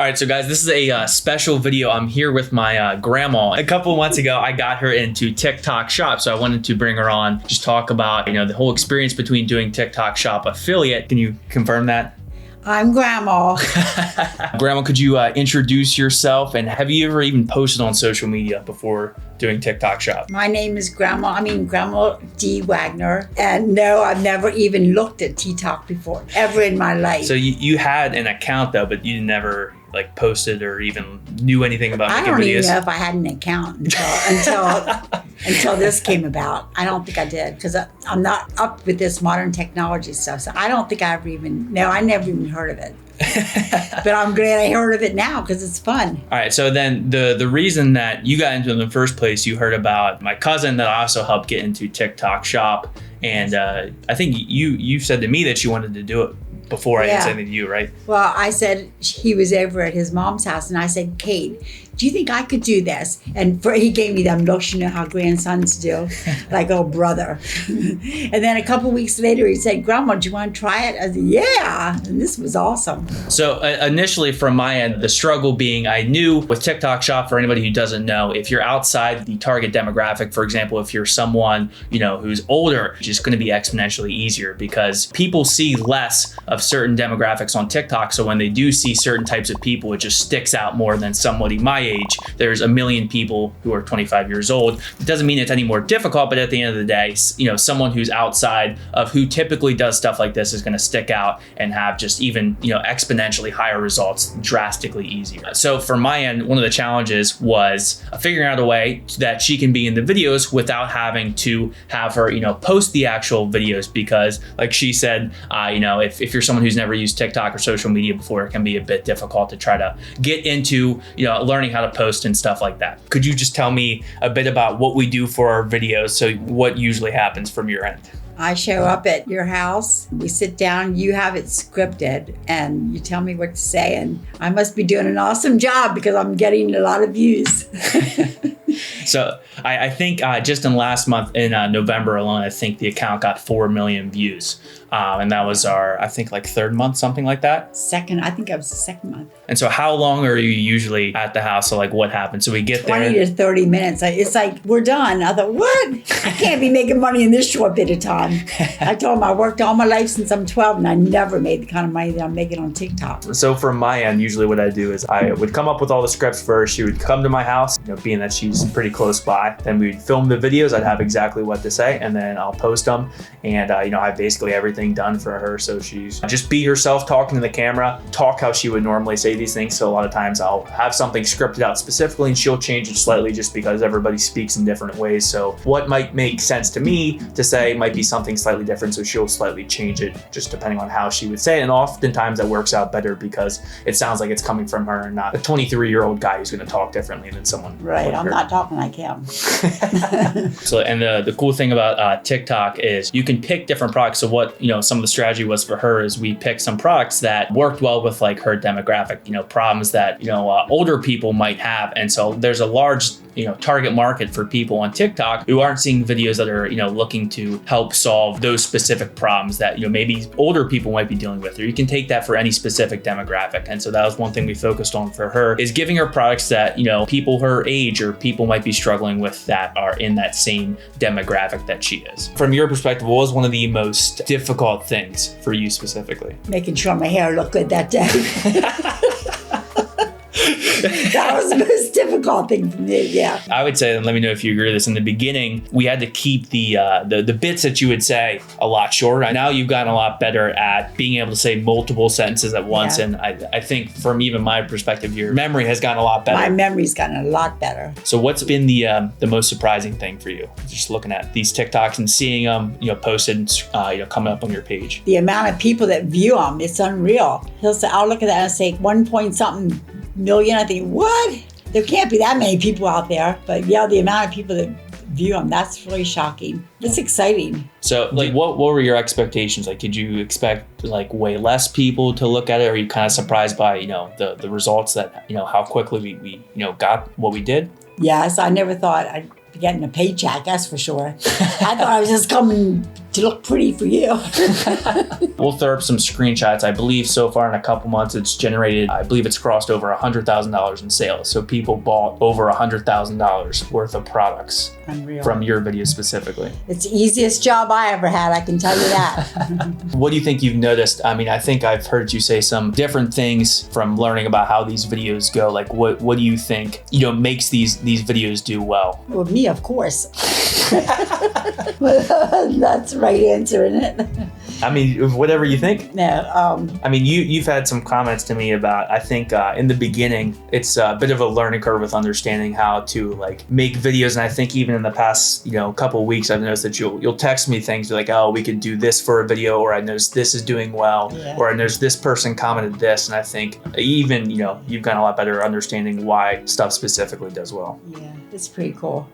All right, so guys, this is a special video. I'm here with my grandma. A couple of months ago, I got her into TikTok Shop, so I wanted to bring her on, just talk about, the whole experience between doing TikTok Shop affiliate. Can you confirm that? I'm Grandma. Grandma, could you introduce yourself, and have you ever even posted on social media before doing TikTok Shop? My name is Grandma D. Wagner. And no, I've never even looked at TikTok before, ever in my life. So you had an account though, but you never posted or even knew anything about making videos? I don't even know if I had an account until this came about. I don't think I did, because I'm not up with this modern technology stuff. So I don't think I never even heard of it. But I'm glad I heard of it now because it's fun. All right, so then the reason that you got into it in the first place, you heard about my cousin that also helped get into TikTok Shop, and I think you said to me that you wanted to do it before I had said anything to you, right? Well, I said he was over at his mom's house, and I said, Kade, do you think I could do this? And he gave me them looks, how grandsons do, like, oh, brother. And then a couple weeks later, he said, Grandma, do you want to try it? I said, yeah, and this was awesome. So initially from my end, the struggle being, I knew with TikTok Shop, for anybody who doesn't know, if you're outside the target demographic, for example, if you're someone, who's older, it's just going to be exponentially easier because people see less of certain demographics on TikTok. So when they do see certain types of people, it just sticks out more than somebody my age. There's a million people who are 25 years old. It doesn't mean it's any more difficult, but at the end of the day, someone who's outside of who typically does stuff like this is going to stick out and have just even, exponentially higher results, drastically easier. So for my end, one of the challenges was figuring out a way that she can be in the videos without having to have her, post the actual videos, because like she said, if you're someone who's never used TikTok or social media before, it can be a bit difficult to try to get into, learning how to post and stuff like that. Could you just tell me a bit about what we do for our videos? So what usually happens from your end? I show up at your house, we sit down, you have it scripted, and you tell me what to say, and I must be doing an awesome job because I'm getting a lot of views. So I think just in last month, in November alone, I think the account got 4 million views. And that was our, I think, third month, something like that. I think it was the second month. And so how long are you usually at the house? So what happens? So we get there. 20 to 30 minutes. It's like, we're done. I thought, what? I can't be making money in this short bit of time. I told him I worked all my life since I'm 12 and I never made the kind of money that I'm making on TikTok. So from my end, usually what I do is I would come up with all the scripts first. She would come to my house, being that she's pretty close by. Then we'd film the videos. I'd have exactly what to say, and then I'll post them. And, I have basically everything done for her. So she's just be herself, talking to the camera, talk how she would normally say these things. So a lot of times I'll have something scripted out specifically and she'll change it slightly just because everybody speaks in different ways. So what might make sense to me to say might be something slightly different. So she'll slightly change it just depending on how she would say it. And oftentimes that works out better because it sounds like it's coming from her and not a 23-year-old guy who's going to talk differently than someone. Right. I'm not talking like him. So, and the cool thing about TikTok is you can pick different products. So what, some of the strategy was for her is we picked some products that worked well with her demographic, problems that, older people might have. And so there's a large, target market for people on TikTok who aren't seeing videos that are, looking to help solve those specific problems that, maybe older people might be dealing with, or you can take that for any specific demographic. And so that was one thing we focused on for her, is giving her products that, people her age or people might be struggling with that are in that same demographic that she is. From your perspective, what was one of the most difficult things for you specifically? Making sure my hair looked good that day. That was the most difficult thing for me, yeah. I would say, and let me know if you agree with this, in the beginning, we had to keep the bits that you would say a lot shorter. Now you've gotten a lot better at being able to say multiple sentences at once. Yeah. And I think from even my perspective, your memory has gotten a lot better. My memory's gotten a lot better. So what's been the most surprising thing for you? Just looking at these TikToks and seeing them, posted, coming up on your page. The amount of people that view them, it's unreal. I'll look at that and say 1 point something million. I think, what? There can't be that many people out there. But yeah, the amount of people that view them, that's really shocking. It's exciting. So what were your expectations? Did you expect way less people to look at it? Or are you kind of surprised by, the results that, how quickly we got what we did? Yes, I never thought I'd be getting a paycheck, that's for sure. I thought I was just coming to to look pretty for you. We'll throw up some screenshots. I believe so far in a couple months it's generated, I believe it's crossed over $100,000 in sales. So people bought over $100,000 worth of products. Unreal. From your video specifically. It's the easiest job I ever had, I can tell you that. What do you think you've noticed? I mean, I think I've heard you say some different things from learning about how these videos go. Like what do you think, makes these videos do well? Well, me, of course. That's the right answer, isn't it? I mean, whatever you think. No. I mean, you've had some comments to me about, I think in the beginning, it's a bit of a learning curve with understanding how to like make videos. And I think even in the past, couple of weeks, I've noticed that you'll text me things like, oh, we could do this for a video, or I noticed this is doing well, or I noticed this person commented this. And I think even, you've gotten a lot better understanding why stuff specifically does well. Yeah, it's pretty cool.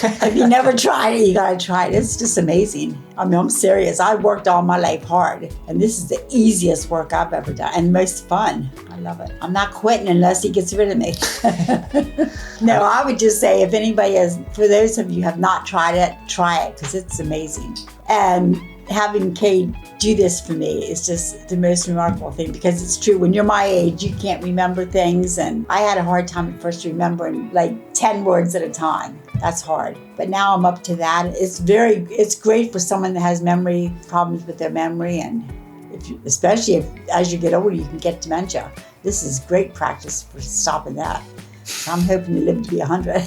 If you never tried it, you gotta try it. It's just amazing. I mean, I'm serious. I worked all my life hard, and this is the easiest work I've ever done and most fun. I love it. I'm not quitting unless he gets rid of me. No, I would just say if anybody has, for those of you who have not tried it, try it because it's amazing. And having Kade do this for me is just the most remarkable thing, because it's true. When you're my age, you can't remember things, and I had a hard time at first remembering like 10 words at a time. That's hard. But now I'm up to that. It's great for someone that has memory problems with their memory, and especially if as you get older you can get dementia. This is great practice for stopping that. I'm hoping to live to be 100.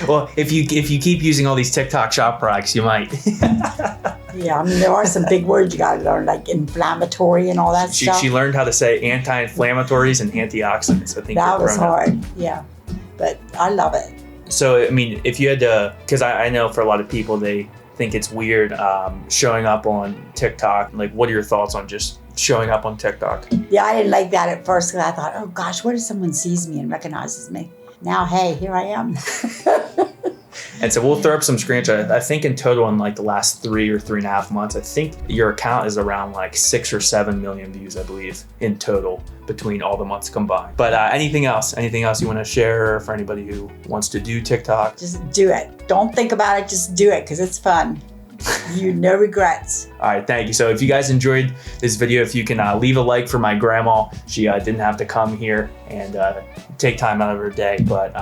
Well, if you keep using all these TikTok shop products, you might. Yeah, I mean, there are some big words you got to learn, like inflammatory and all that stuff. She learned how to say anti-inflammatories and antioxidants. I think that was hard. Yeah, but I love it. So, I mean, if you had to, because I know for a lot of people, they think it's weird showing up on TikTok. Like, what are your thoughts on just showing up on TikTok? Yeah, I didn't like that at first because I thought, oh gosh, what if someone sees me and recognizes me? Now, hey, here I am. And so we'll throw up some screenshots. I think in total in like the last 3 or 3.5 months, I think your account is around like 6 or 7 million views, I believe, in total between all the months combined. But anything else you want to share for anybody who wants to do TikTok? Just do it. Don't think about it. Just do it because it's fun. No regrets. All right, thank you. So if you guys enjoyed this video, if you can leave a like for my grandma. She didn't have to come here and take time out of her day, but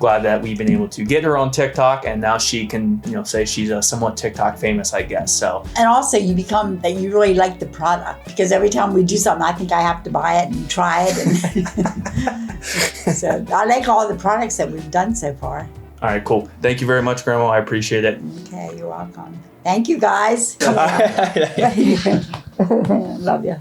glad that we've been able to get her on TikTok, and now she can, say she's somewhat TikTok famous, I guess. So, and also you become that you really like the product, because every time we do something, I think I have to buy it and try it. And so I like all the products that we've done so far. All right, cool. Thank you very much, Grandma. I appreciate it. Okay, you're welcome. Thank you, guys. Love you.